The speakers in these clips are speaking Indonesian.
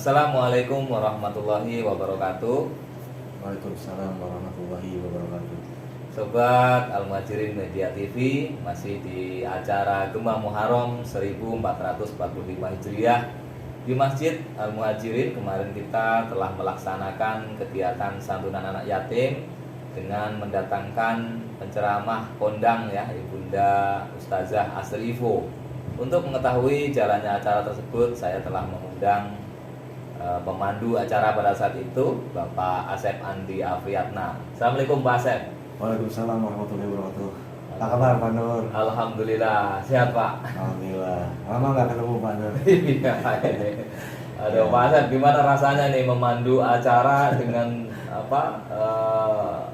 Assalamualaikum warahmatullahi wabarakatuh. Waalaikumsalam warahmatullahi wabarakatuh. Sobat Al-Muhajirin Media TV, masih di acara Gema Muharram 1445 Hijriah di Masjid Al-Muhajirin. Kemarin kita telah melaksanakan kegiatan santunan anak yatim dengan mendatangkan penceramah kondang ya, Ibunda Ustazah Asri Ivo. Untuk mengetahui jalannya acara tersebut, saya telah mengundang pemandu acara pada saat itu, Bapak Asep Andi Afriatna. Assalamualaikum Pak Asep. Waalaikumsalam warahmatullahi wabarakatuh. Apa kabar Pak Nur? Alhamdulillah, sehat Pak. Alhamdulillah. Lama nggak ketemu Pak Nur. Iya ini. Aduh Pak Asep, gimana rasanya nih memandu acara dengan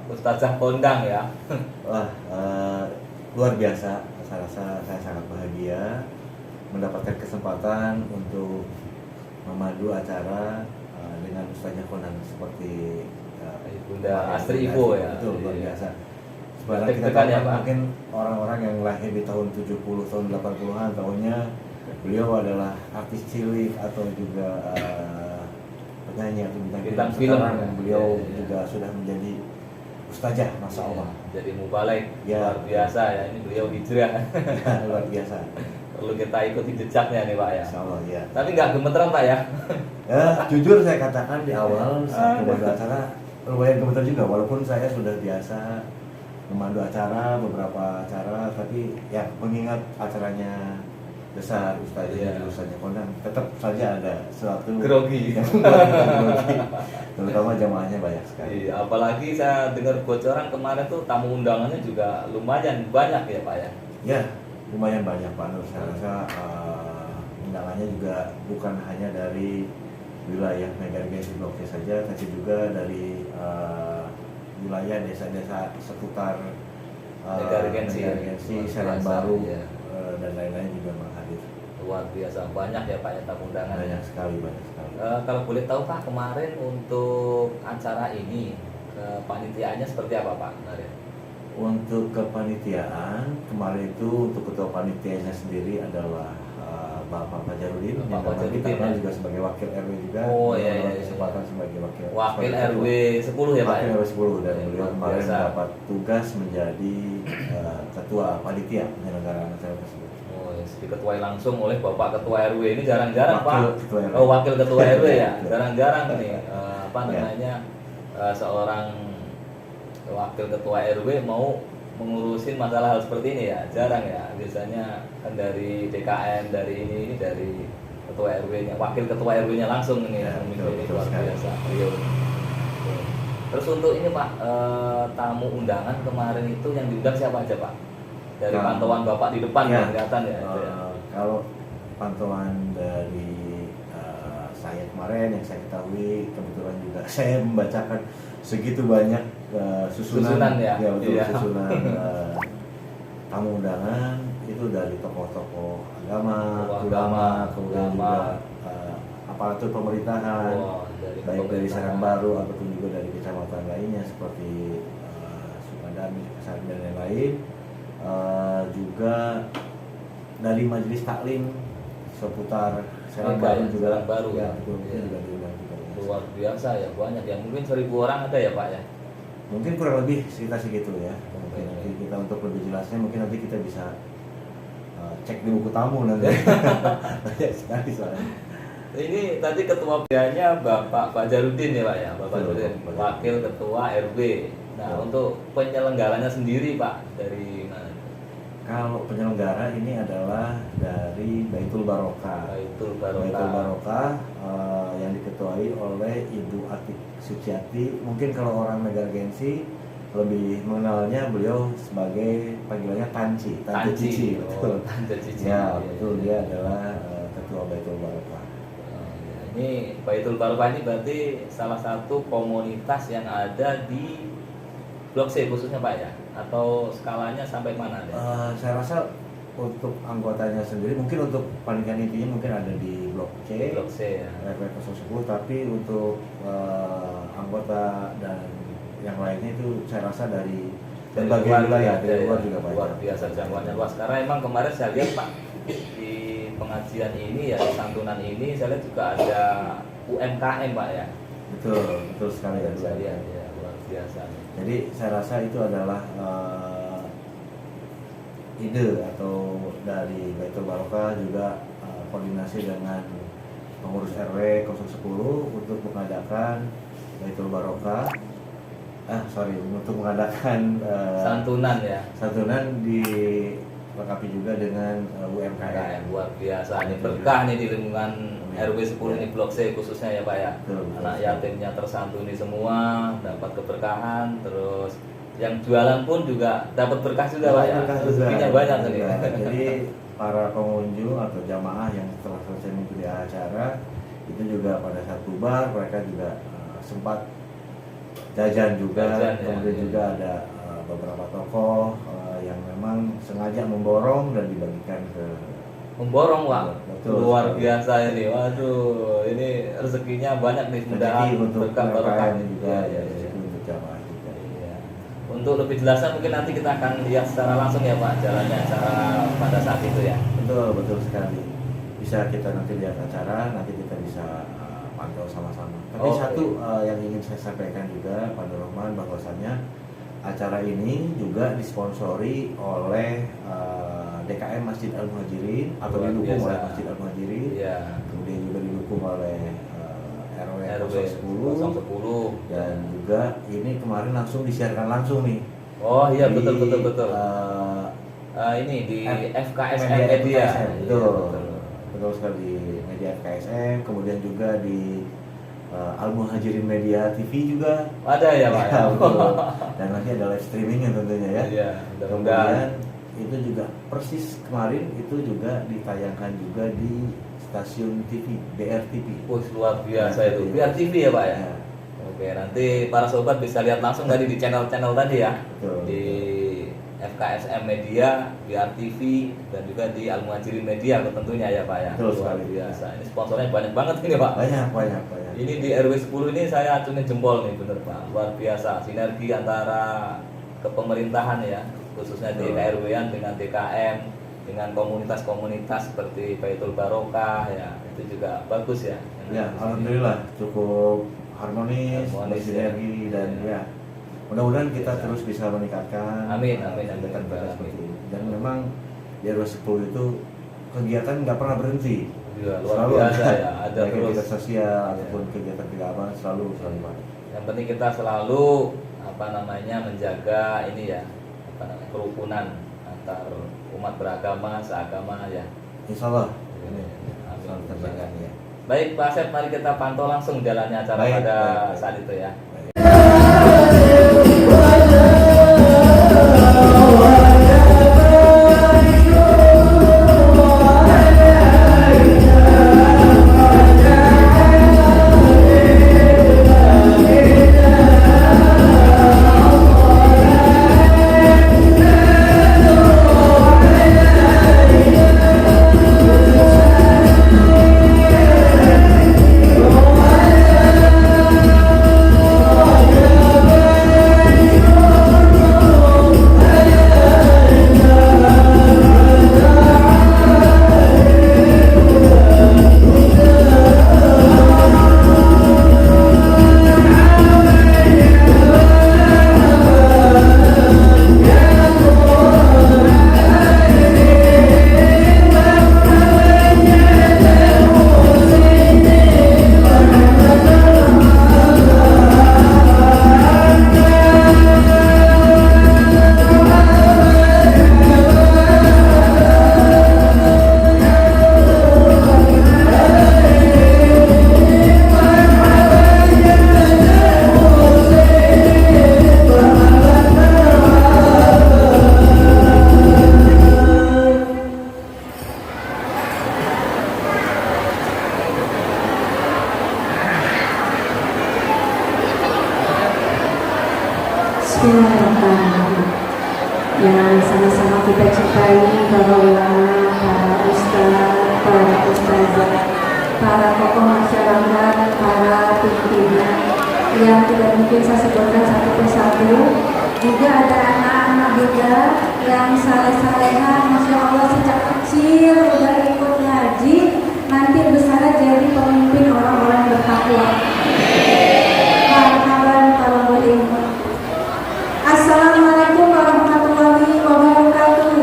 Ustazah kondang ya? Wah, luar biasa. Saya rasa saya sangat bahagia mendapatkan kesempatan untuk memandu acara dengan Ustazah kondang seperti Ibunda Asri Ivo ya. Betul, luar biasa. Sebenarnya kita Deg-degan tahu ya, Pak? mungkin orang-orang yang lahir di tahun 70, tahun 80-an tahunya beliau adalah artis cilik atau juga penyanyi atau bintang film. Sekarang Yang beliau ya. juga sudah menjadi ustazah, masya Allah. Jadi mubalek Ya. luar biasa ya. Ini beliau hijrah. Luar biasa. Perlu kita ikuti jejaknya nih Pak ya. Insya Allah ya. Tapi nggak gemeteran Pak ya? Ya, jujur saya katakan di awal saat memandu acara lumayan gemetar juga, walaupun saya sudah biasa memandu acara, beberapa acara, tapi ya mengingat acaranya besar, ustazah Iya. ustazah kondang, tetap saja ada suatu Grogi. yang grogi. Terutama jamaahnya banyak sekali. Iya, apalagi saya dengar bocoran kemarin tuh tamu undangannya juga lumayan banyak ya Pak ya. Ya, lumayan banyak Pak Nur. Saya rasa undangannya juga bukan hanya dari wilayah Megaregensi Blok C saja, tapi juga dari wilayah desa-desa seputar Megaregensi, Serang biasa, Baru ya. dan lain-lain juga hadir. Luar biasa banyak ya Pak ya tamu undangan. Banyak sekali, banyak sekali. Kalau boleh tahu Pak, kemarin untuk acara ini kepanitiaannya seperti apa Pak kemarin? Untuk kepanitiaan kemarin itu untuk ketua panitianya sendiri adalah Bapak Fajarudin, yang Bapak memang kita Fajarudin, kenal ya. juga sebagai wakil RW juga. Oh, Beliau iya, dapat iya, kesempatan iya. sebagai wakil Wakil sebagai RW ketua. 10 ya Pak Wakil ya? RW 10 dan Iya, beliau luar kemarin biasa. mendapat tugas menjadi ketua panitia penyelenggaraan acara tersebut. Oh, ya, diketuai langsung oleh Bapak Ketua RW. Ini jarang-jarang Wakil Pak. Ketua RW. Oh, Wakil Ketua RW ya. Betul. Jarang-jarang nih apa Ya. namanya seorang Wakil Ketua RW mau mengurusin masalah hal seperti ini ya. Jarang ya. Biasanya kan dari DKM, dari ini dari Ketua RW-nya, Wakil Ketua RW-nya langsung ini Ya, yang betul, memimpin. betul Luar sekali. biasa. Beliau. Terus untuk ini Pak, tamu undangan kemarin itu yang diundang siapa aja Pak? Dari Nah, pantauan Bapak di depan ya, ya, kelihatan ya. itu ya. Kalau pantauan dari saya kemarin yang saya ketahui, kebetulan juga saya membacakan segitu banyak Susunan ya? betul, Iya. susunan tamu undangan itu dari tokoh-tokoh agama, Tokoh ulama, agama, kemudian ulama. juga aparatur pemerintahan, Wah, baik dari pemerintahan. Serang Baru ataupun juga dari kecamatan lainnya seperti Sukadami, Kesari dan lain-lain. Juga dari majelis taklim seputar Serang Mereka Baru ya, juga Serang Baru ya, ya. betul, Iya. itu juga diundang juga. Luar biasa ya, banyak ya. Mungkin 1000 orang ada ya Pak ya. Mungkin kurang lebih sekitar segitu ya. Mungkin Oke. nanti kita untuk lebih jelasnya mungkin nanti kita bisa cek di buku tamu nanti. Banyak sekali soalnya. Ini tadi ketua PA-nya Bapak Fajarudin ya Pak ya, Bapak Betul, Fajarudin, Bapak. wakil ketua RW. Nah, Betul. untuk penyelenggaranya sendiri Pak dari mana? Kalau penyelenggara ini adalah dari Baitul Barokah. Baitul Baitul Barokah. Barokah yang diketuai oleh Ibu Atik Suciati. Mungkin kalau orang Megaregensi lebih mengenalnya beliau sebagai panggilannya Tanci, Tante Cici. Oh, Tante Cici. Ya, Iya, betul, iya. dia adalah ketua Baitul Barokah. Oh, iya. Ini Baitul Barokah ini berarti salah satu komunitas yang ada di Blok C khususnya Pak ya? Atau skalanya sampai mana? Saya rasa untuk anggotanya sendiri, mungkin untuk panitia intinya mungkin ada di Blok C, Blok C ya. RW 10, tapi untuk anggota dan yang lainnya itu saya rasa dari berbagai luar wilayah, juga dari ada luar ya. juga banyak. Luar biasa jangkauannya luas. Karena emang kemarin saya lihat Pak di pengajian ini ya, di santunan ini saya lihat juga ada UMKM Pak ya. Betul sekali ya. Saya lihat ya, luar biasa. Jadi saya rasa itu adalah ide atau dari Baitul Barokah juga koordinasi dengan pengurus RW 010 untuk mengadakan Baitul Barokah untuk mengadakan santunan dilengkapi juga dengan UMKM. Luar biasa, ini berkah nih di lingkungan RW 10 ini Blok C khususnya ya Pak ya. Anak yatimnya tersantuni semua, dapat keberkahan, terus yang jualan pun juga dapat berkah juga Pak ya. Rezekinya banyak nih. Jadi para pengunjung atau jamaah yang setelah selesai mengikuti acara itu juga pada saat bubar mereka juga sempat jajan juga, kemudian juga ada beberapa tokoh yang memang sengaja memborong dan dibagikan ke memborong Pak. Luar biasa ini. Waduh, ini rezekinya banyak nih, mudah untuk berkah barokah juga untuk jamaah juga. Iya. Untuk lebih jelasnya mungkin nanti kita akan lihat secara langsung ya Pak jalannya acara pada saat itu ya. Betul sekali. Bisa kita nanti lihat acara, nanti kita bisa pantau sama-sama. Tapi yang ingin saya sampaikan juga Pak Nur Rahman bahwasannya acara ini juga disponsori oleh DKM Masjid Al Muhajirin atau didukung oleh Masjid Al Muhajirin. Kemudian juga didukung oleh RW 010 dan juga ini kemarin langsung disiarkan langsung nih. Oh iya, betul. Ini di FKSM Media. Betul sekali, media FKSM, kemudian juga di Al Muhajirin Media TV juga ada ya Pak. Dan nanti ada live streamingnya tentunya ya. Iya, kemudian itu juga persis kemarin itu juga ditayangkan juga di stasiun TV BRTV. Luar biasa itu. BRTV ya Pak ya. Oke, nanti para sobat bisa lihat langsung tadi di channel-channel tadi ya. Di FKSM Media, BRTV dan juga di Al Muhajirin Media tentunya ya Pak ya. Luar biasa. Ini sponsornya banyak banget ini Pak. Banyak. Ini di RW 10 ini saya acungin jempol nih bener Pak. Luar biasa sinergi antara kepemerintahan ya, khususnya di KRW-an dengan DKM, dengan komunitas-komunitas seperti Baitul Barokah ya. Itu juga bagus ya. Ya, alhamdulillah cukup harmonis sinergi dan ya. Mudah-mudahan kita terus bisa meningkatkan. Amin. Dan memang di RW 10 itu kegiatan nggak pernah berhenti. Luar selalu biasa ya, ada terus kegiatan sosial ataupun kegiatan keagamaan selalu Pak. Yang penting kita selalu menjaga ini ya, kerukunan antar umat beragama, seagama ya. Insyaallah. Amin. Terjaga ya. Baik Pak Asep, mari kita pantau langsung jalannya acara pada saat itu ya. Bismillahirrahmanirrahim. Yang sama-sama kita cintai para ulama, para ustaz, para ustazah, para tokoh masyarakat, para pimpinan yang tidak mungkin saya sebutkan satu persatu. Juga ada anak-anak juga yang saleh-saleha, masya Allah sejak kecil udah ikut ngaji, nanti besar jadi pemimpin orang-orang bertakwa. Marhaban talabul ilmu. Assalamualaikum warahmatullahi wabarakatuh.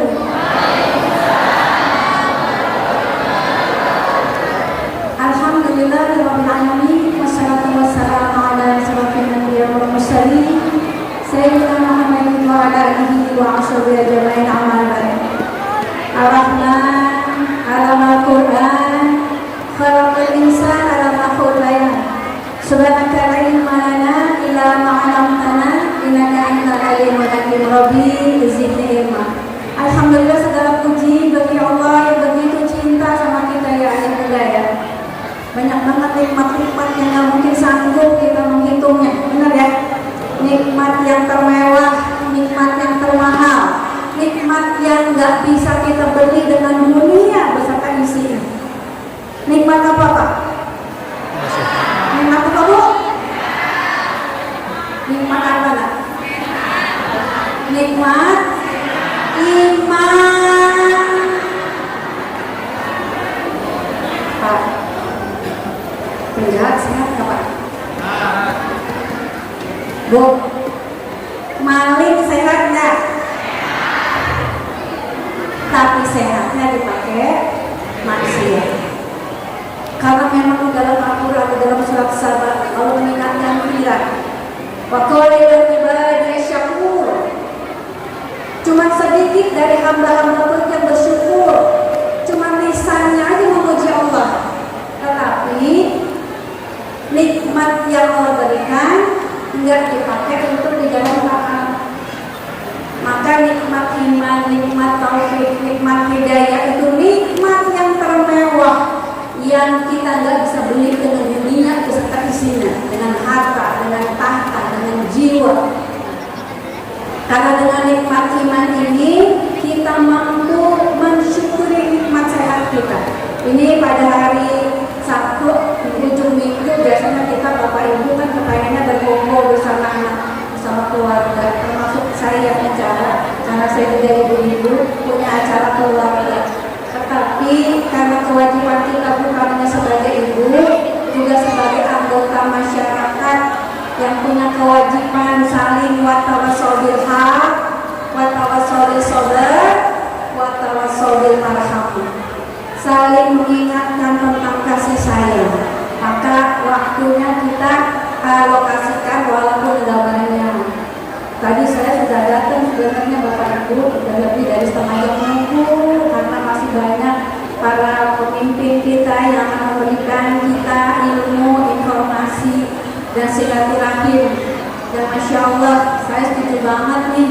Alhamdulillahirabbil alamin wassalatu wassalamu ala asyrofil anbiya'i wal mursalin sayyidina Muhammadin wa ala alihi wa ashabihi ajmain amma ba'd. Ar-Rahman 'allamal Qur'an khalaqal insana 'allamahu bayan. Subhanaka la ilma lana illa ma 'allamtana innaka antal alimul hakim. Rabbi zidni ilma. Alhamdulillah, segala puji bagi Allah yang begitu cinta sama kita ya Allah ya. Banyak banget nikmat-nikmat yang nggak mungkin sanggup kita menghitungnya, benar ya? Nikmat yang termewah, nikmat yang termahal, nikmat yang nggak bisa kita beli dengan dunia beserta isinya. Nikmat apa Pak? Nikmat apa Bu? Nikmat apa lah? Nikmat iman. Pak, penjahat sehat nggak Pak? Bu, maling sehat nggak? Tapi sehatnya dipakai maksiat. Karena memang dalam Al-Quran, dalam surat Sabah, Allah mengingatkan kita, wa qala lil ibadi syakur. Cuma sedikit dari hamba-hamba yang bersyukur, cuma lisannya aja memuji Allah. Tetapi nikmat yang Allah berikan enggak dipakai untuk dijalankan. Maka nikmat iman, nikmat taufik, nikmat hidayah itu nikmat yang termewah yang kita nggak bisa beli dengan dunia beserta isinya, dengan harta, dengan tahta, dengan jiwa. Karena dengan nikmat iman ini kita mampu mensyukuri nikmat sehat kita. Ini pada hari Sabtu, ujung minggu biasanya kita Bapak Ibu kan kepengennya berkumpul bersama anak, bersama keluarga, termasuk saya yang bicara karena saya juga ibu-ibu punya acara keluarga. Tetapi karena kewajiban kita bukan hanya sebagai ibu, juga sebagai anggota masyarakat yang punya kewajiban saling watawassaw bil haq, watawassaw bis sabr, watawassaw bil marhamah. Saling mengingatkan tentang kasih sayang. Maka waktunya kita alokasikan walaupun ada banyak. Tadi saya sudah datang sebenarnya Bapak Ibu sudah lebih dari setengah jam menunggu karena masih banyak para pemimpin kita yang akan memberikan kita ilmu, informasi dan silaturahim. Dan Masya Allah, saya setuju banget nih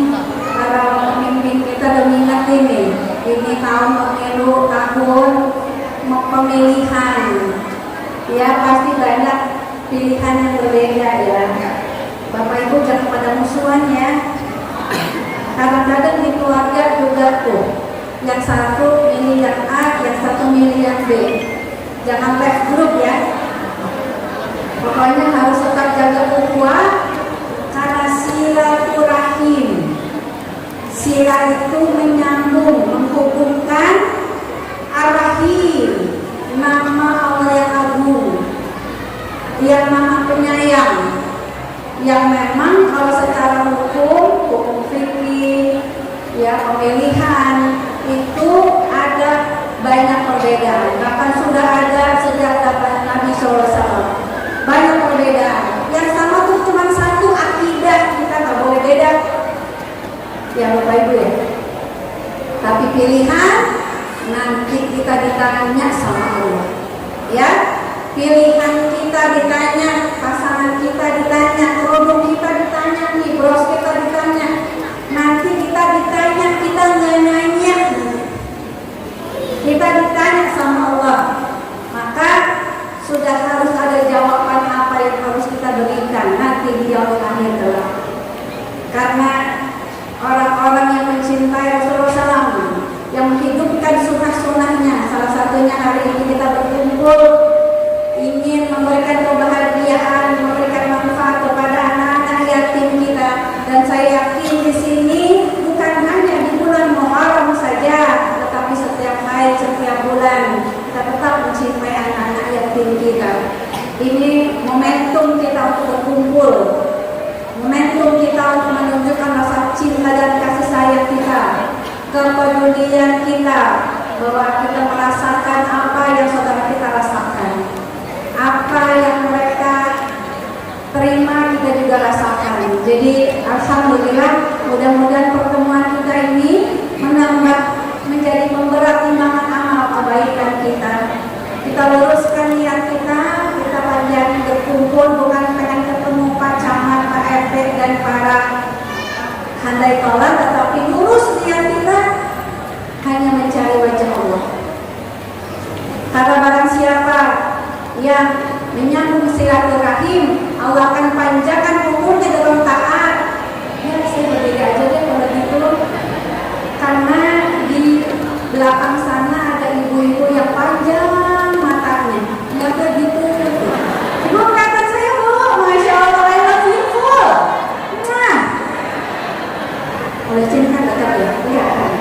para pemimpin kita udah mengingat ini tahun pemilu, tahun pemilihan. Ya pasti banyak pilihan yang berbeda ya. Bapak Ibu jangan pada musuhan ya. Kadang-kadang di keluarga juga tuh, yang satu milih yang A, yang satu milih yang B. Jangan left group ya. Pokoknya harus tetap jaga ukhuwah karena silaturahim. Sila itu menyambung, menghubungkan ar-Rahim, nama Allah yang agung, yang maha penyayang, yang memang kalau secara hukum fikih, ya pemilihan itu ada banyak perbedaan. Bahkan sudah ada sejak zaman Nabi SAW. Banyak perbedaan. Yang sama tuh cuma satu, akidah. Kita nggak boleh beda. Ya Bapak Ibu ya. Tapi pilihan nanti kita ditanya sama Allah. Ya. Pilihan kita ditanya, pasangan kita ditanya, produk kita ditanya, nih bros kita ditanya. Nanti kita ditanya, kita nggak nanya. Kita ditanya sama Allah. Maka sudah harus ada jawaban apa yang harus kita berikan nanti di yaumul akhir kelak. Karena orang-orang yang mencintai Rasulullah SAW, yang menghidupkan sunnah-sunnahnya, salah satunya hari ini kita berkumpul ingin memberikan kebahagiaan, memberikan manfaat kepada anak-anak yatim kita. Dan saya yakin di sini bukan hanya di bulan Muharram saja, tetapi setiap hari, setiap bulan kita tetap mencintai anak-anak yatim kita. Ini berkumpul. Momentum kita untuk menunjukkan rasa cinta dan kasih sayang kita, kepedulian kita, bahwa kita merasakan apa yang saudara kita rasakan, apa yang mereka terima kita juga rasakan. Jadi alhamdulillah, mudah-mudahan pertemuan kita ini menambah menjadi pemberat timbangan amal kebaikan kita. Kita luruskan niat kita panjang berkumpul bukan pengen ketemu Pak Camat, Pak RT dan para handai tolan, tetapi lurus niat kita hanya mencari wajah Allah. Kata barang siapa yang menyambung silaturahim, Allah akan panjangkan umurnya dalam taat. Ya, saya berbeda aja deh kalau gitu, karena di belakang sana ada ibu-ibu yang panjang matanya, nggak begitu. Ibu kata saya, Bu, Masya Allah, I love you, Bu. Nah, oleh cinta dekat ya, kelihatan.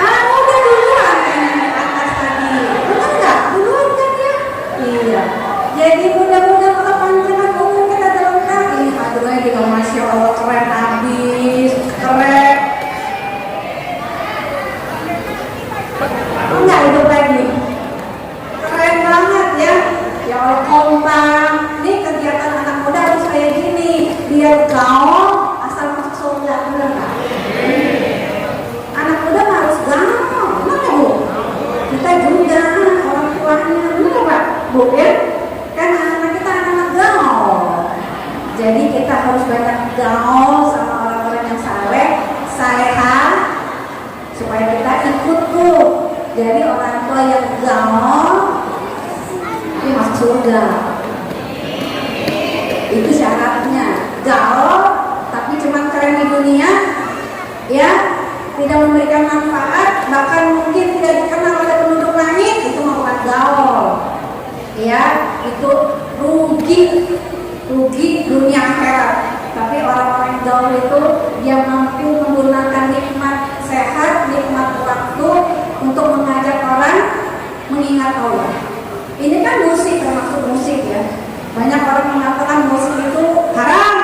Udah duluan kan yang di atas tadi, benar nggak? Duluan kan ya? Iya. Jadi mudah-mudahan Allah panjangkan umur kita dalam taat. Ini hadronya juga Masya Allah keren habis, keren. Enggak hidup lagi, keren banget ya. Ya Allah kompak. Ini kegiatan anak muda harus kayak gini, biar gaul asal masuk surga, bener nggak? Anak muda harus gaul, bener nggak Bu? Kita juga orang tuanya, bener nggak Pak? Bu ya? Kan anak-anak kita anak-anak gaul. Jadi kita harus banyak gaul sama orang-orang yang saleh, salehah, supaya kita ikut tuh. Jadi orang tua yang gaul ini masuk surga. Itu syaratnya. Gaul tapi cuma keren di dunia, ya, tidak memberikan manfaat, bahkan mungkin tidak dikenal oleh penduduk langit, itu bukan gaul. Ya, itu rugi dunia akhirat. Tapi orang-orang gaul itu yang mampu menggunakan nikmat sehat, nikmat waktu untuk mengajak orang mengingat Allah. Ini kan musik, termasuk musik ya. Banyak orang mengatakan musik itu haram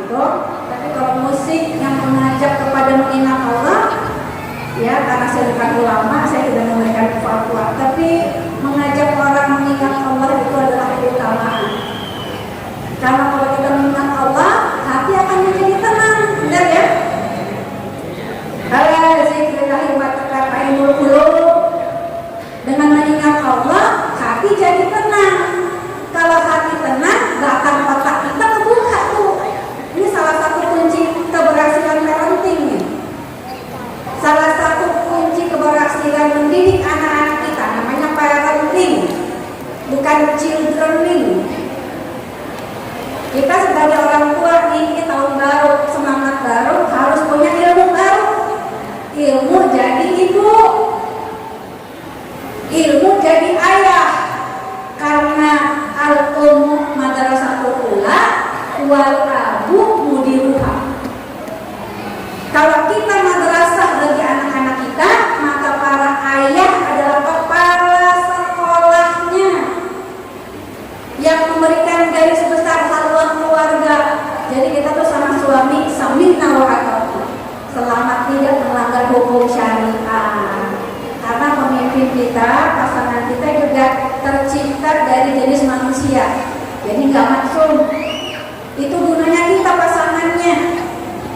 gitu. Tapi kalau musik yang mengajak kepada mengingat Allah, ya, karena saya bukan ulama, saya tidak memberikan fatwa, tapi mengajak orang mengingat Allah itu adalah keutamaan. Karena kalau kita mengingat Allah, hati akan menjadi tenang, benar ya? Ala zikrillahi wa tatma'innul qulub. Dengan mengingat Allah, hati jadi tenang. Kalau hati tenang, bahkan otak kita kebuka tuh. Ini salah satu kunci keberhasilan parenting nih. Salah satu kunci keberhasilan mendidik anak-anak kita namanya parenting, bukan childrening. Kita sebagai orang tua ini tahun baru, semangat baru, harus punya ilmu baru. Ilmu jadi ibu, ilmu jadi ayah. Karena al-ummu madrasatul ula wal abu mudiruha. Kalau kita madrasah bagi anak-anak kita, maka para ayah adalah kepala sekolahnya yang memberikan garis besar haluan keluarga. Jadi kita tuh sama suami samina wa ata'na, selama tidak melanggar hukum syariah. Karena pemimpin kita, pasangan kita juga tercipta dari jenis manusia, jadi nggak maksum. Itu gunanya kita pasangannya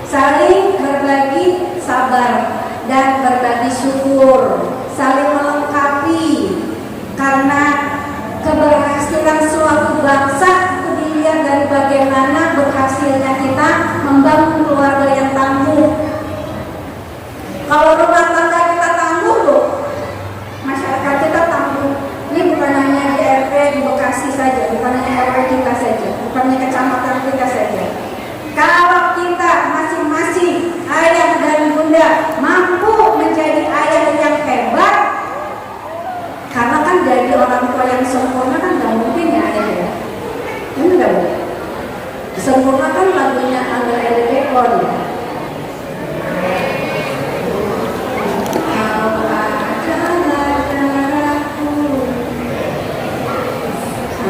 saling berbagi sabar dan berbagi syukur, saling melengkapi. Karena keberhasilan suatu bangsa itu dilihat dari bagaimana berhasilnya kita membangun keluarga yang tangguh. Kalau rumah tangga kita tangguh loh, masyarakat kita tangguh. Ini bukan hanya di RT di Bekasi saja, bukan hanya RW kita saja, bukan hanya kecamatan kita saja. Kalau kita masing-masing ayah dan bunda mampu menjadi ayah yang hebat, karena kan jadi orang tua yang sempurna kan nggak mungkin ya ayah ya. Ini nggak boleh. Sempurna kan lagunya Angga Elebekon.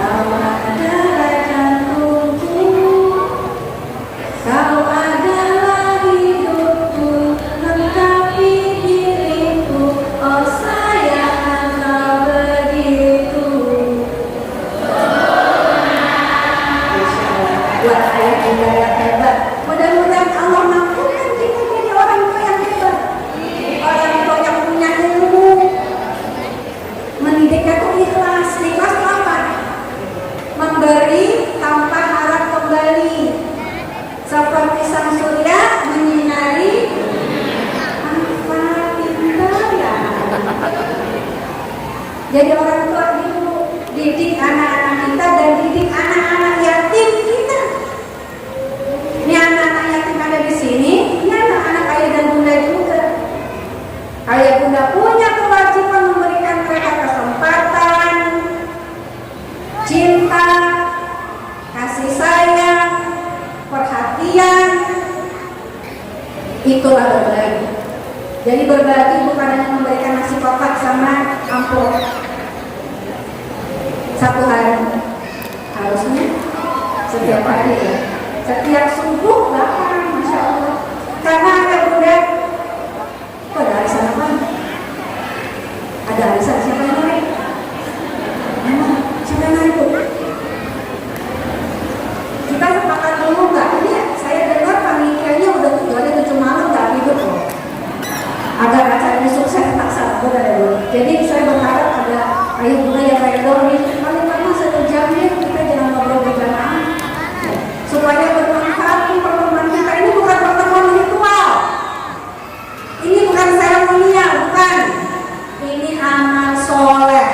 Kau adalah jantungku, Jadi orang tua itu didik anak-anak kita dan didik anak-anak yatim kita. Ini anak-anak yatim ada di sini, ini anak-anak ayah dan bunda juga. Ayah bunda punya kewajiban memberikan mereka kesempatan, cinta, kasih sayang, perhatian. Itulah berbagi. Jadi berbagi bukan hanya memberikan nasi kotak sama amplop satu hari, harusnya setiap hari ya. Setiap subuh lapar, masya Allah. Karena ada bunda, kok ada arisan apa? Ada arisan siapa yang naik? Siapa yang naik bu? Kita sepakat dulu nggak? Ini saya dengar panitianya udah 7 malam nggak tidur loh. Agar acaranya sukses tak sabar ya bu. Jadi saya berharap ada ayah bunda yang redor nih. Paling-paling 1 jam nih kita jangan ngobrol berjamaah. Supaya bermanfaat pertemuan kita. Ini bukan pertemuan ritual, ini bukan seremonial, bukan. Ini amal soleh,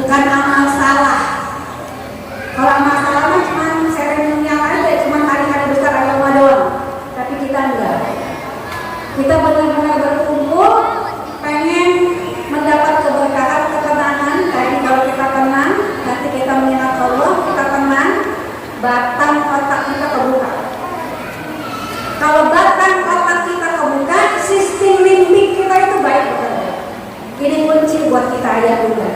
bukan amal salah. Kalau amal salah mah cuma seremonial aja, cuma hari-hari besar agama doang. Tapi kita enggak. Kita benar-benar berkumpul, pengen mendapat keberkahan, ketenangan. Tadi kalau kita tenang, nanti kita mengingat Allah, kita tenang. Batang otak kita kebuka. Kalau batang otak kita kebuka, sistem limbik kita itu baik bekerja. Ini kunci buat kita ayah bunda.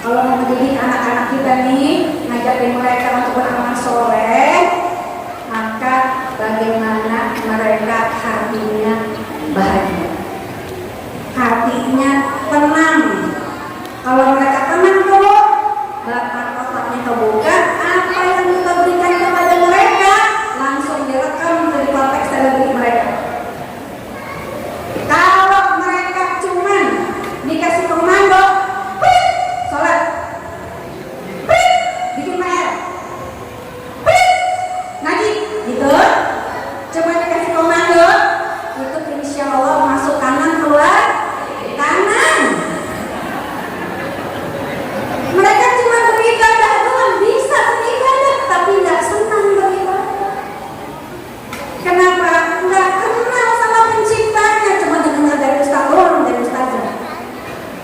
Kalau mau mendidik anak-anak kita nih, ngajakin mereka untuk beramal soleh, maka bagaimana mereka hatinya bahagia, hatinya tenang. Kalau mereka tenang dulu, batang otaknya kebuka. Apa yang kita berikan kepada mereka langsung direkam dari konteks diri mereka. Kalau mereka cuman dikasih komando, sholat, bikin PR, ngaji, gitu, cuma dikasih komando, itu insya Allah masuk kanan keluar kanan. Mereka cuma beribadah doang, bisa beribadah, tapi nggak senang beribadah. Kenapa? Nggak kenal sama penciptanya, cuma dengar dari ustaz doang, dari ustazah.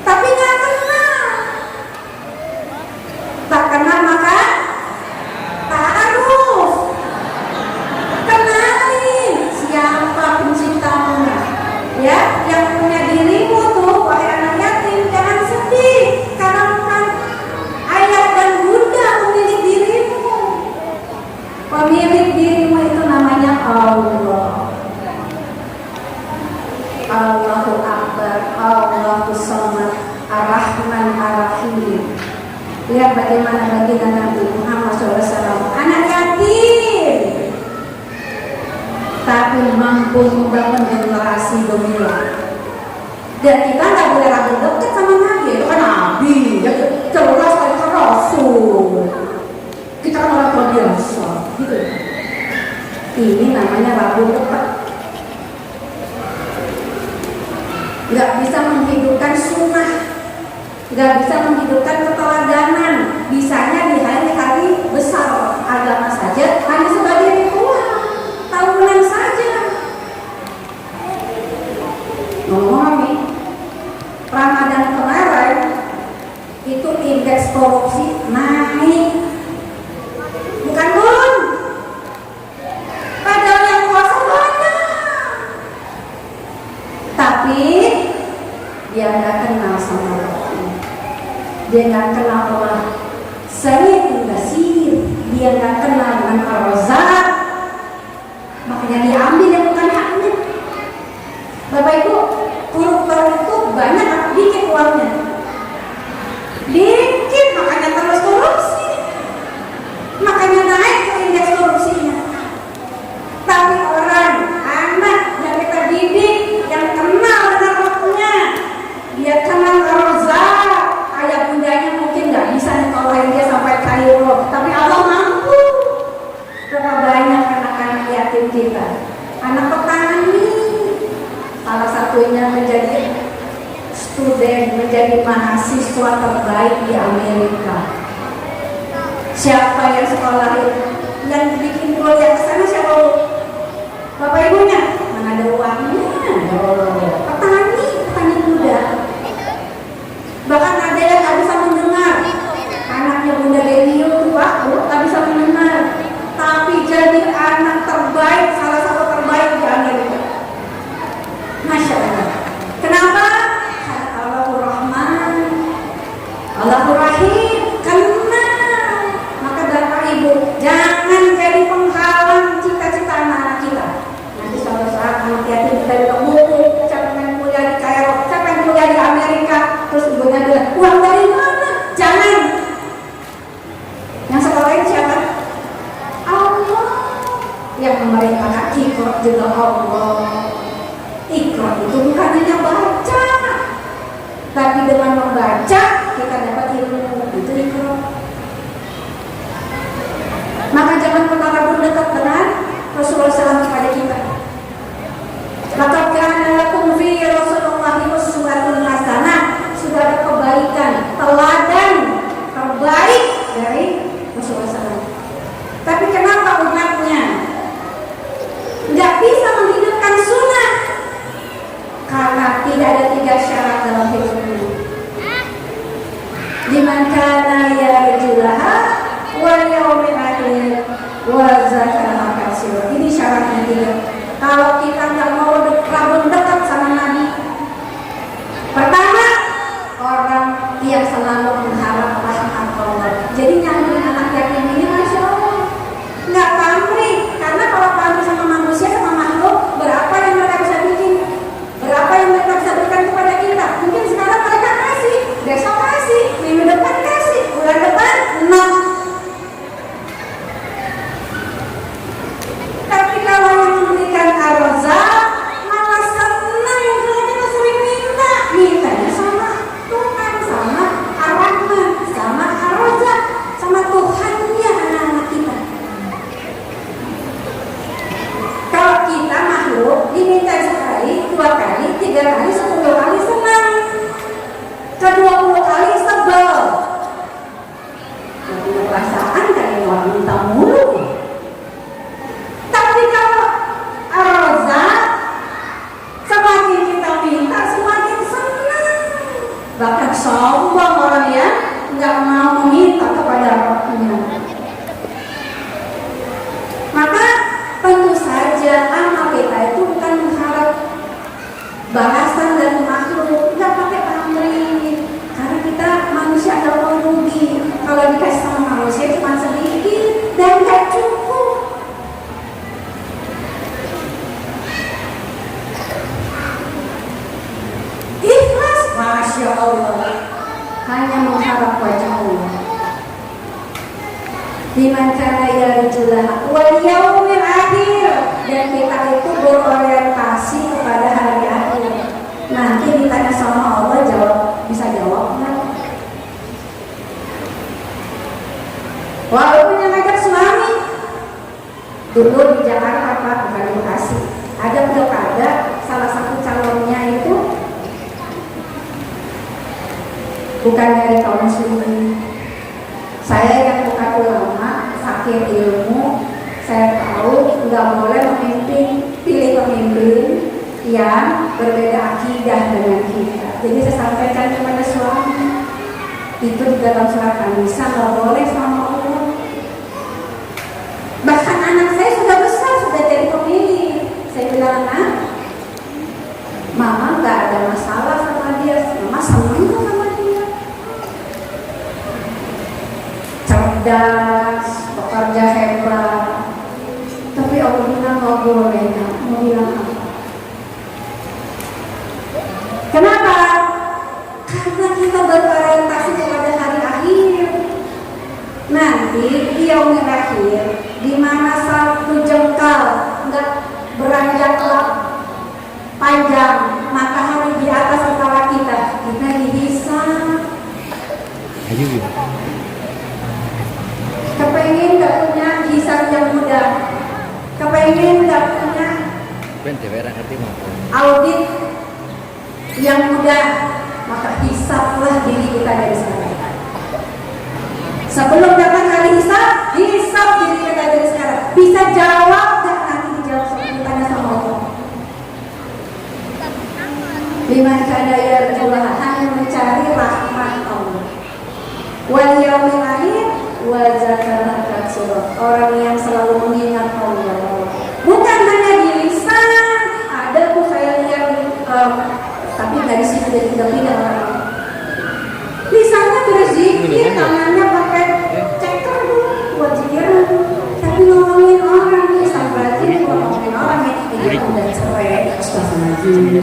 Tapi nggak kenal. Tak kenal maka ta'aruf. Kenalin siapa penciptamu. Ya, yang punya dirimu tuh, wahai anak yatim, jangan sedih. Karena bukan ayah dan bunda pemilik dirimu. Pemilik dirimu itu namanya Allah. Allahu Akbar, Allahu Samad, Ar-Rahman Ar-Rahim. Lihat bagaimana baginda Nabi Muhammad SAW, anak yatim, tapi mampu membangun generasi gemilang. Dan kita nggak boleh ragu dekat sama Nabi, itu kan Nabi, ya jelas kan Rasul. Kita kan orang tua biasa, gitu. Ini namanya ragu dekat. Nggak bisa menghidupkan sunnah, nggak bisa menghidupkan keteladanan. Bisanya di hari-hari besar agama saja, hanya sebagai ritual tahunan saja. Ngomong nih, Ramadan kemarin itu indeks korupsi naik, bukan turun. Padahal yang puasa banyak, tapi dia nggak kenal sama Allah. Dia nggak kenal Allah Sayyidul Basir. Dia nggak kenal dengan Ar-Razzaq. Makanya diambil yang bukan haknya. Bapak Ibu, koruptor itu banyak atau dikit uangnya? Dikit, makanya terus korupsi. Makanya naik ke indeks korupsinya. Tapi orang, anak yang kita didik, yang kenal dengan waktunya, dia kenal Ar-Razzaq. Ayah bundanya mungkin nggak bisa nyekolahin dia sampai Kairo, tapi Allah mampu. Berapa banyak anak-anak yatim kita, anak petani, salah satunya menjadi studen menjadi mahasiswa terbaik di Amerika. Siapa yang sekolah yang bikin kuliah ke sana siapa? Bapak ibunya? Mana ada uangnya? Petani muda. Bahkan ada yang gak bisa mendengar. Anaknya Bunda Dewi itu waktu gak bisa mendengar, tapi jadi anak terbaik, salah satu terbaik di Amerika. Masya Allah. Kenapa? Karena Allahur Rahman, Allahur Rahim. Karena maka Bapak Ibu jangan jadi penghalang cita-cita anak kita. Nanti suatu saat anak yatim kita juga buku, siapa yang kuliah di Kairo, siapa yang kuliah di Amerika, terus ibunya bilang uang dari mana? Jangan. Yang sekolahin siapa? Allah. Yang memerintahkan Iqra juga Allah. Iqra itu bukan hanya baca, tapi dengan membaca kita dapat ilmu. Itu Iqra. Maka jangan pernah ragu dekat dengan Rasulullah SAW kepada kita. Laqad kana lakum fi Rasulillahi uswatun hasanah. Sudah ada kebaikan, teladan terbaik dari Rasulullah SAW. Tapi kenapa umatnya nggak bisa menghidupkan sunnah? Karena tidak ada 3 syarat dalam hidupnya. Liman kana yarjullaha wal yawmil akhir wa zakara katsira. Ini syaratnya 3. Kalau kita nggak mau dekat sama Nabi, pertama orang yang selalu mengharap rahmat Allah. Jadi nyambung anak yatim ini Masya Allah nggak pamrih, karena kalau pamrih sama manusia, sama makhluk, berapa yang mereka bisa bikin, berapa yang mereka bisa berikan kepada kita. Mungkin sekarang mereka kasih, besok kasih, minggu depan kasih, bulan depan nol. Tapi kalau yang memberikan ar-Razzaq malah senang, kalau kita sering minta, mintanya sama Tuhan, sama Ar-Rahman, sama Ar-Razzaq, sama Tuhannya anak-anak kita. Kalau kita makhluk diminta sekali, 2 kali, 3 kali, 10 kali senang, ke-20 kali sebel. Gak punya perasaan kayak orang minta mulu. Tapi kalau Ar-Razzaq, semakin kita minta semakin senang. Bahkan sombong orang yang nggak mau meminta kepada Rabbnya. Maka tentu saja amal kita itu bukan mengharap balasan dari makhluk, nggak pakai pamrih, karena kita manusia nggak mau rugi. Kalau dikasih sama manusia cuma sedikit dan nggak cukup. Ikhlas, Masya Allah, hanya mengharap wajah Allah. Liman kana yarjullaha wal yaumil akhir, dan kita itu berorientasi kepada hari akhir. Nanti ditanya sama Allah, bisa jawab nggak? Walaupun yang ngajak suami dulu di Jakarta, Pak, bukan di Bekasi, ada pilkada, salah satu calonnya itu bukan dari kaum muslimin. Saya yang bukan ulama, fakir ilmu, saya tahu nggak boleh pilih pemimpin yang berbeda akidah dengan kita. Jadi saya sampaikan kepada suami, itu di dalam surat An-Nisa nggak boleh sama Allah. Bahkan anak saya sudah besar, sudah jadi pemilih. Saya bilang, nah, mama nggak ada masalah sama dia, mama senang sama dia. Cerdas, bekerja hebat. Tapi Allah bilang nggak boleh, mau bilang apa? Kenapa? Karena kita berorientasi kepada hari akhir. Nanti di yaumil akhir, di mana satu jengkal nggak beranjak panjang matahari di atas kepala kita dihisab. Kepengen nggak punya hisab yang mudah? Kepengen nggak punya audit yang mudah? maka hisablah diri kita dari sekarang. Sebelum datang hari hisab, hisab diri kita dari sekarang. Bisa jawab gak nanti dijawab seperti ditanya sama Allah. Liman kana yarjullah, hanya mencari rahmat Allah. Wal yaumil akhir wa zakara katsira, orang yang selalu mengingat Allah. Bukan hanya di lisan, ada tuh saya lihat tapi dari situ dari pindah orang. Lisannya berzikir, tangannya pakai ceker buat zikiran, tapi ngomongin orang nih, sampai ini ngomongin orang nih, ini udah cerai, astagfirullahaladzim.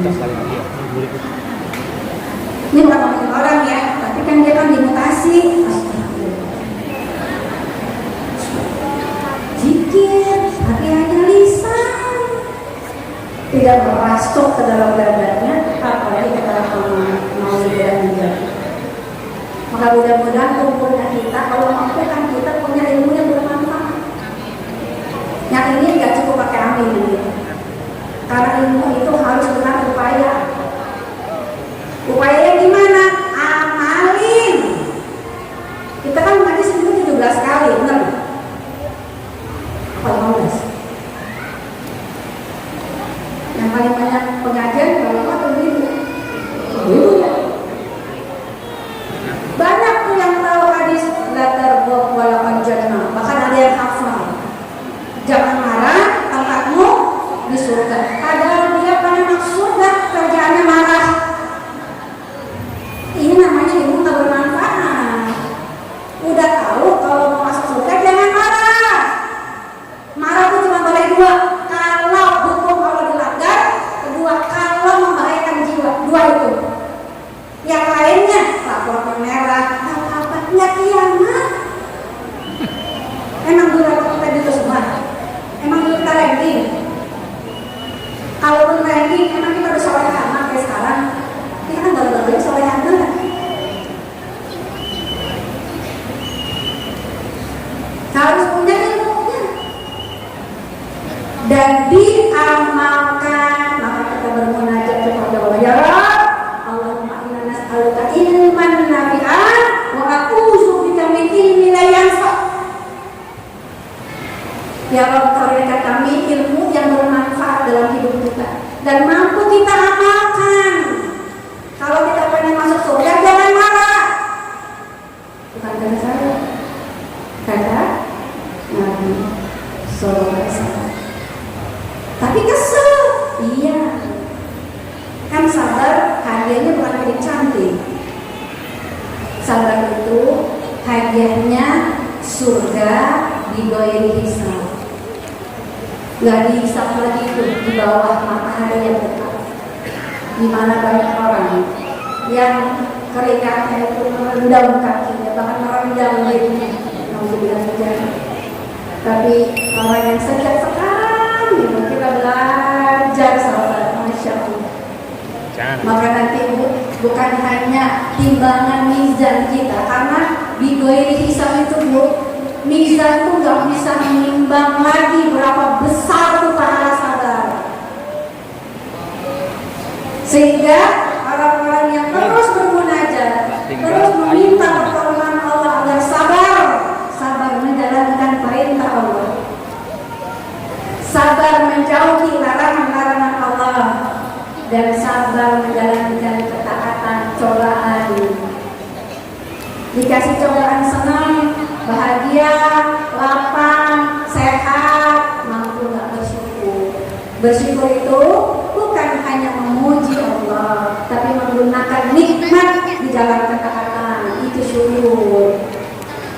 Ini bukan ngomongin orang ya, tapi kan dia kan dimutasi. Zikir, tapi hanya lisan, tidak merasuk ke dalam dadanya, apalagi ke dalam mau dan menjadi. Maka mudah-mudahan kumpulnya kita, kalau mampu kan kita punya ilmu yang bermanfaat. Yang ini nggak cukup pakai amin gitu. Karena ilmu itu harus dengan upaya. Upayanya gimana? Amalin. Kita kan ngaji seminggu 17 kali, benar? Apa 15? Yang paling banyak pengajian kalau apa begitu? Banyak tuh yang tahu hadis latar walaupun jannah, bahkan ada yang hafal. Jangan marah, tempatmu di surga. Padahal dia pada masuk surga, kerjaannya marah. Ini namanya ilmu tak bermanfaat. Udah tahu kalau mau masuk surga jangan marah. Marah itu cuma boleh dua. Kalau hukum Allah dilanggar, kedua kalau membahayakan jiwa. Dua itu. Yang lainnya laporan merah, apa nggak kiamat. Emang dulu kita gitu semua. Emang dulu kita ranking. Kalau pun ranking, emang kita udah soleh amat kayak sekarang. Kita kan baru-baru soleh amat. Harus punya ilmunya dan diamalkan. Maka kita bermunajat kepada Allah. Ya Rabb, Allahumma inna nas'aluka ilman nafi'an wa a'udzubika min ilmin la yanfa'. Ya Rabb, berikan kami ilmu yang bermanfaat dalam hidup kita dan mampu kita amalkan. Kalau kita pengen masuk surga, jangan marah. Bukan kata saya, kata Nabi Sallallahu Alaihi Wasallam. Tapi kesel, iya. Kan sabar hadiahnya bukan hadiah cantik. Sabar itu hadiahnya surga di ghairi hisab. Gak dihisab lagi itu di bawah matahari yang dekat. Di mana banyak orang yang keringatan itu merendam kakinya, bahkan merendam dirinya. Tapi orang yang sejak sekarang kita belajar sahabat, Masya Allah. Maka nanti bukan hanya timbangan mizan kita, karena di ghairi hisab itu Bu, mizan itu nggak bisa menimbang lagi berapa besar tuh pahala sabar. Sehingga orang-orang yang terus bermunajat, terus meminta pertolongan Allah agar sabar menjalankan perintah Allah, sabar menjauhi larangan-larangan Allah, dan sabar menjalankan ketaatan cobaan. Dikasih cobaan senang, bahagia, lapang, sehat, mampu nggak bersyukur. Bersyukur itu bukan hanya memuji Allah, tapi menggunakan nikmat di jalan ketaatan, itu syukur.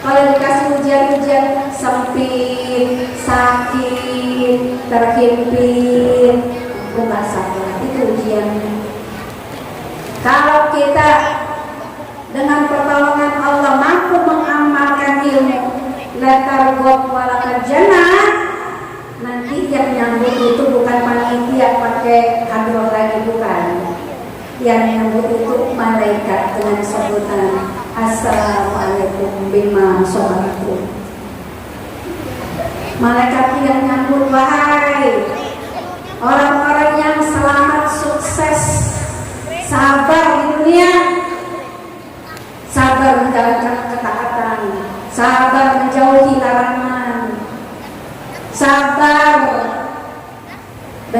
Kalau dikasih ujian-ujian sempit, sakit, terhimpit, bukan sabar, itu ujiannya. Kalau kita dengan pertolongan Allah mampu mengamalkan ilmu, latar got walakat jannah, nanti yang nyambut itu bukan panitia pakai hadroh lagi, bukan. Yang nyambut itu malaikat dengan sebutan Assalamualaikum bima sabartum. Malaikat yang nyambut, wahai orang-orang yang selamat, sukses, sabar di dunia,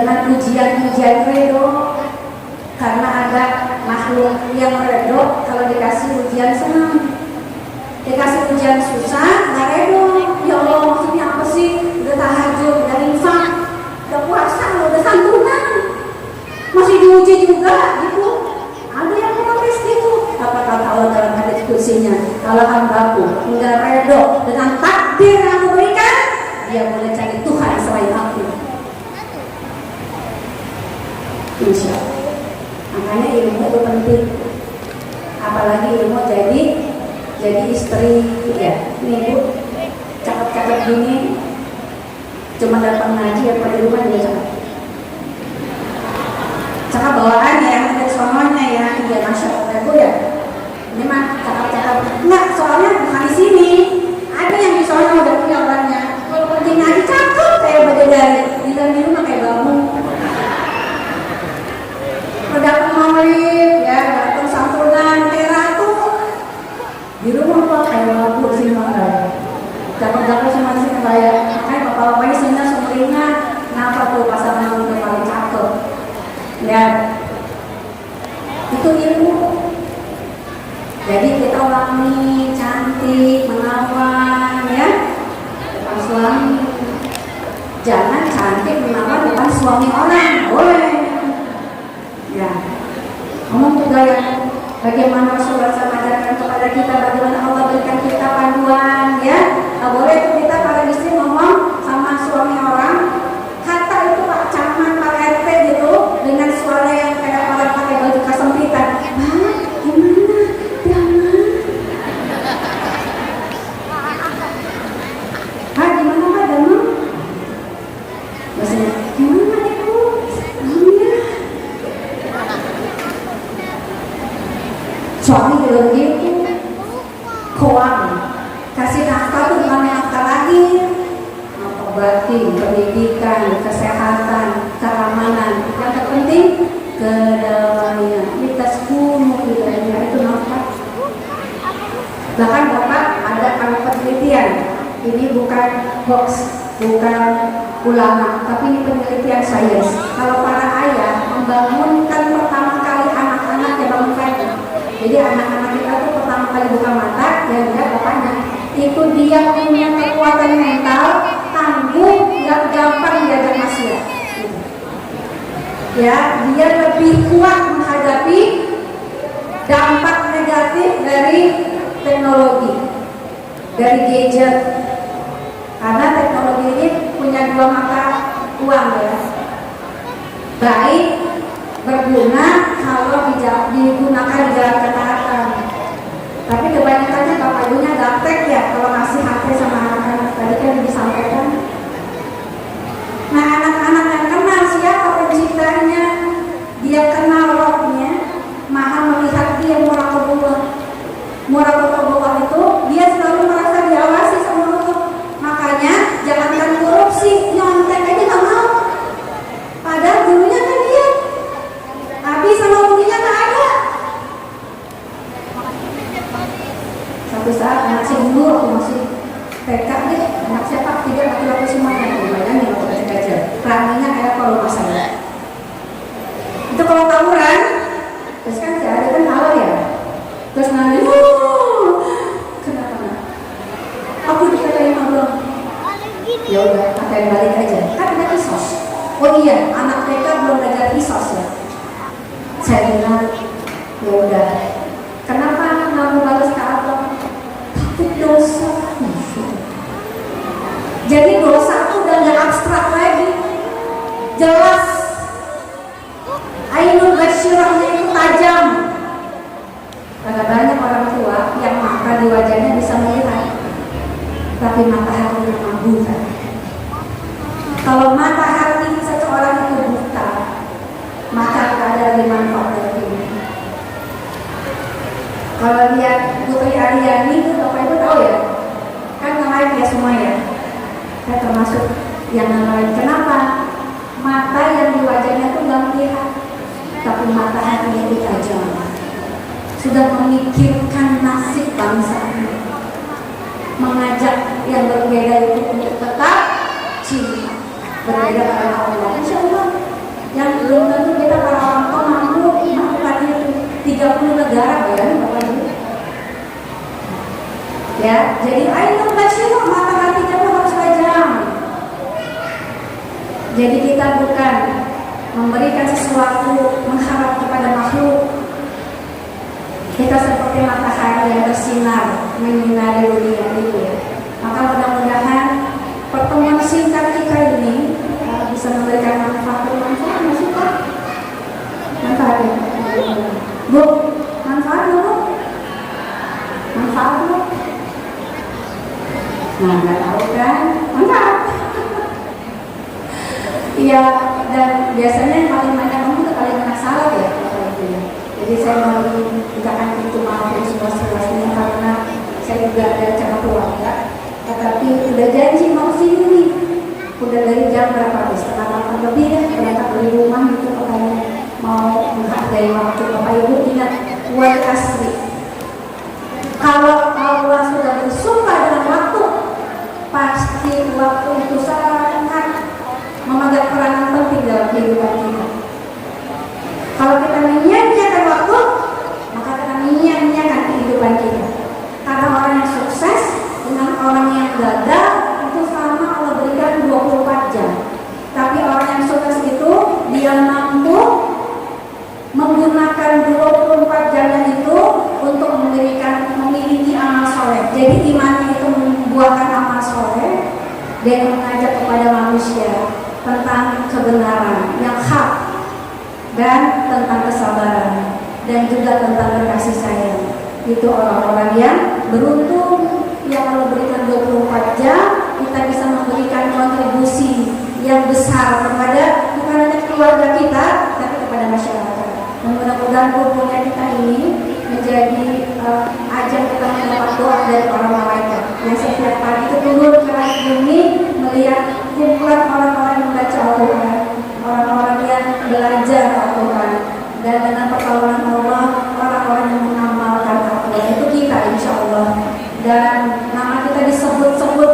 dengan ujian-ujian redo, karena ada makhluk yang redo kalau dikasih ujian senang, dikasih ujian susah nggak redo. Ya Allah, maksudnya apa sih? Udah tahajud, udah infak, udah puasa, udah santunan, masih diuji juga gitu. Ada yang protes gitu. Apa kata Allah dalam hadis kursinya? Kalau hambaku enggak redo dengan takdir yang aku berikan, dia boleh cari Tuhan selain aku. Insya Allah. Makanya ilmu itu penting. Apalagi ilmu jadi istri ya. Ini Bu, cakep-cakep gini, cuma datang ngaji apa di rumah dia cakep. Cakep bawaannya yang ada sononya ya, dia masya Allah Bu ya. Ini mah cakep-cakep. Enggak, soalnya bukan di sini. Ada yang di sono udah punya orangnya. Kalau pergi ngaji cakep kayak bidadari, di dalam rumah kayak bangun. Datang maulid, ya datang santunan kayak ratu. Di rumah kok kayak lagu sih malah. Dapat sama sih kayak makanya bapak-bapak sini sumringah. Kenapa tuh pasangan udah paling cakep? Ya, itu ilmu. Jadi kita wangi, cantik, menawan, ya depan suami. Jangan cantik menawan depan suami orang, boleh. Ya, ngomong juga yang bagaimana Rasulullah mengajarkan kepada kita, bagaimana Allah berikan kita panduan, ya. Nggak boleh tuh kita para istri ngomong sama suami orang, kata itu Pak Camat, Pak RT gitu, dengan suara yang kayak orang pakai baju kesempitan. Bah, gimana? Jangan. Ah, gimana Pak? Jangan. Maksudnya, gimana itu? Suami belum gitu, koang, kasih nafkah tuh bukan nafkah lagi, nafkah batin, pendidikan, kesehatan, keamanan, yang terpenting kedamaian. Kita sepuluh hidupnya itu nafkah. Bahkan Bapak ada penelitian, ini bukan hoax, bukan ulama, tapi ini penelitian sains. Kalau para ayah membangunkan pertama kali anak-anak yang bangun pagi. Jadi anak-anak kita tuh pertama kali buka mata, ya lihat bapaknya. Itu dia punya kekuatan mental, tangguh, nggak gampang diajak maksiat. Ya, dia lebih kuat menghadapi dampak negatif dari teknologi, dari gadget. Karena teknologi ini punya dua mata uang ya. Baik, berguna kalau digunakan di jalan ketaatan. Tapi kebanyakannya bapak ibunya gaptek ya kalau ngasih HP sama anak-anak. Tadi kan disampaikan. Nah, anak-anak yang kenal siapa penciptanya, dia kenal rohnya, maha melihat dia muraqabah itu dia selalu merasa diawasi sama Allah. Makanya jangankan korupsi, nyontek aja nggak mau. Padahal dulunya kan dia Abi sama Uminya nggak ada. Satu saat anak saya dulu aku masih TK deh, anak siapa tiga laki-laki semuanya, bayangin waktu kecil-kecil, raminya kayak kalau rumah saya. Itu kalau tawuran, terus kan si ada kan tahu ya, terus nanti, kenapa? Aku dikatain belum. Ya udah, katain balik aja. Kan ada kisos. Oh iya, anak TK belum belajar kisos ya. Saya bilang, ya udah, kenapa kamu balas ke Allah? Takut dosa. Jadi dosa itu udah nggak abstrak lagi, jelas. Ainul basyirahnya itu tajam. Karena banyak orang tua yang mata di wajahnya bisa melihat, tapi mata hatinya buta. Kalau mata hati seseorang itu buta, maka tak ada lagi manfaat dari ini. Kalau lihat Putri Aryani itu, Bapak Ibu tahu ya, kan ngelain ya semua ya. Saya termasuk yang ngelain. Kenapa? Mata yang di wajahnya itu nggak melihat, tapi mata hatinya itu tajam. Sudah memikirkan nasib bangsa ini, mengajak yang berbeda itu untuk tetap cinta, berbeda karena Allah. Insya Allah 30 negara, bayangin Bapak Ibu. Ya, jadi ayo basyirah, mata hati kita harus tajam. Jadi kita bukan memberikan sesuatu mengharap kepada makhluk. Kita seperti matahari yang bersinar menyinari dunia ini. Maka mudah-mudahan pertemuan singkat kita ini bisa memberikan manfaat masih Pak? Manfaat ya? Bu, manfaat dulu? Manfaat dulu? Nah, nggak tahu kan? Manfaat. Iya, dan biasanya yang paling banyak kamu itu paling banyak salah ya. Jadi saya mau mintakan itu maaf yang seluas-luasnya karena saya juga ada acara keluarga. Tetapi udah janji mau sini nih. Udah dari jam berapa? Setengah 8 lebih ya. Ternyata dari rumah itu katanya mau menghargai waktu. Bapak Ibu ingat, wal asri. Kalau Allah sudah bersumpah dengan waktu, pasti waktu itu sangat memegang peranan penting dalam kehidupan kita. Kalau kita menyia-nyiakan waktu, maka kita menyia-nyiakan kehidupan kita. Karena orang yang sukses dengan orang yang gagal itu sama Allah berikan 24 jam. Tapi orang yang sukses itu dia mampu menggunakan 24 jamnya itu untuk memiliki amal soleh. Jadi imannya itu membuahkan amal soleh dan mengajak kepada manusia tentang kebenaran yang hak dan tentang kesabaran dan juga tentang berkasih sayang. Itu orang-orang yang beruntung yang Allah berikan 24 jam, kita bisa memberikan kontribusi yang besar kepada bukan hanya keluarga kita, tapi kepada masyarakat. Dan mudah-mudahan kumpulnya kita ini menjadi ajang kita mendapat doa dari para malaikat yang setiap pagi itu turun ke langit bumi melihat kumpulan orang-orang yang membaca Al-Quran, orang-orang yang belajar Al-Quran, dan dengan pertolongan Allah orang-orang yang mengamalkan Al-Quran itu kita insya Allah. Dan nama kita disebut-sebut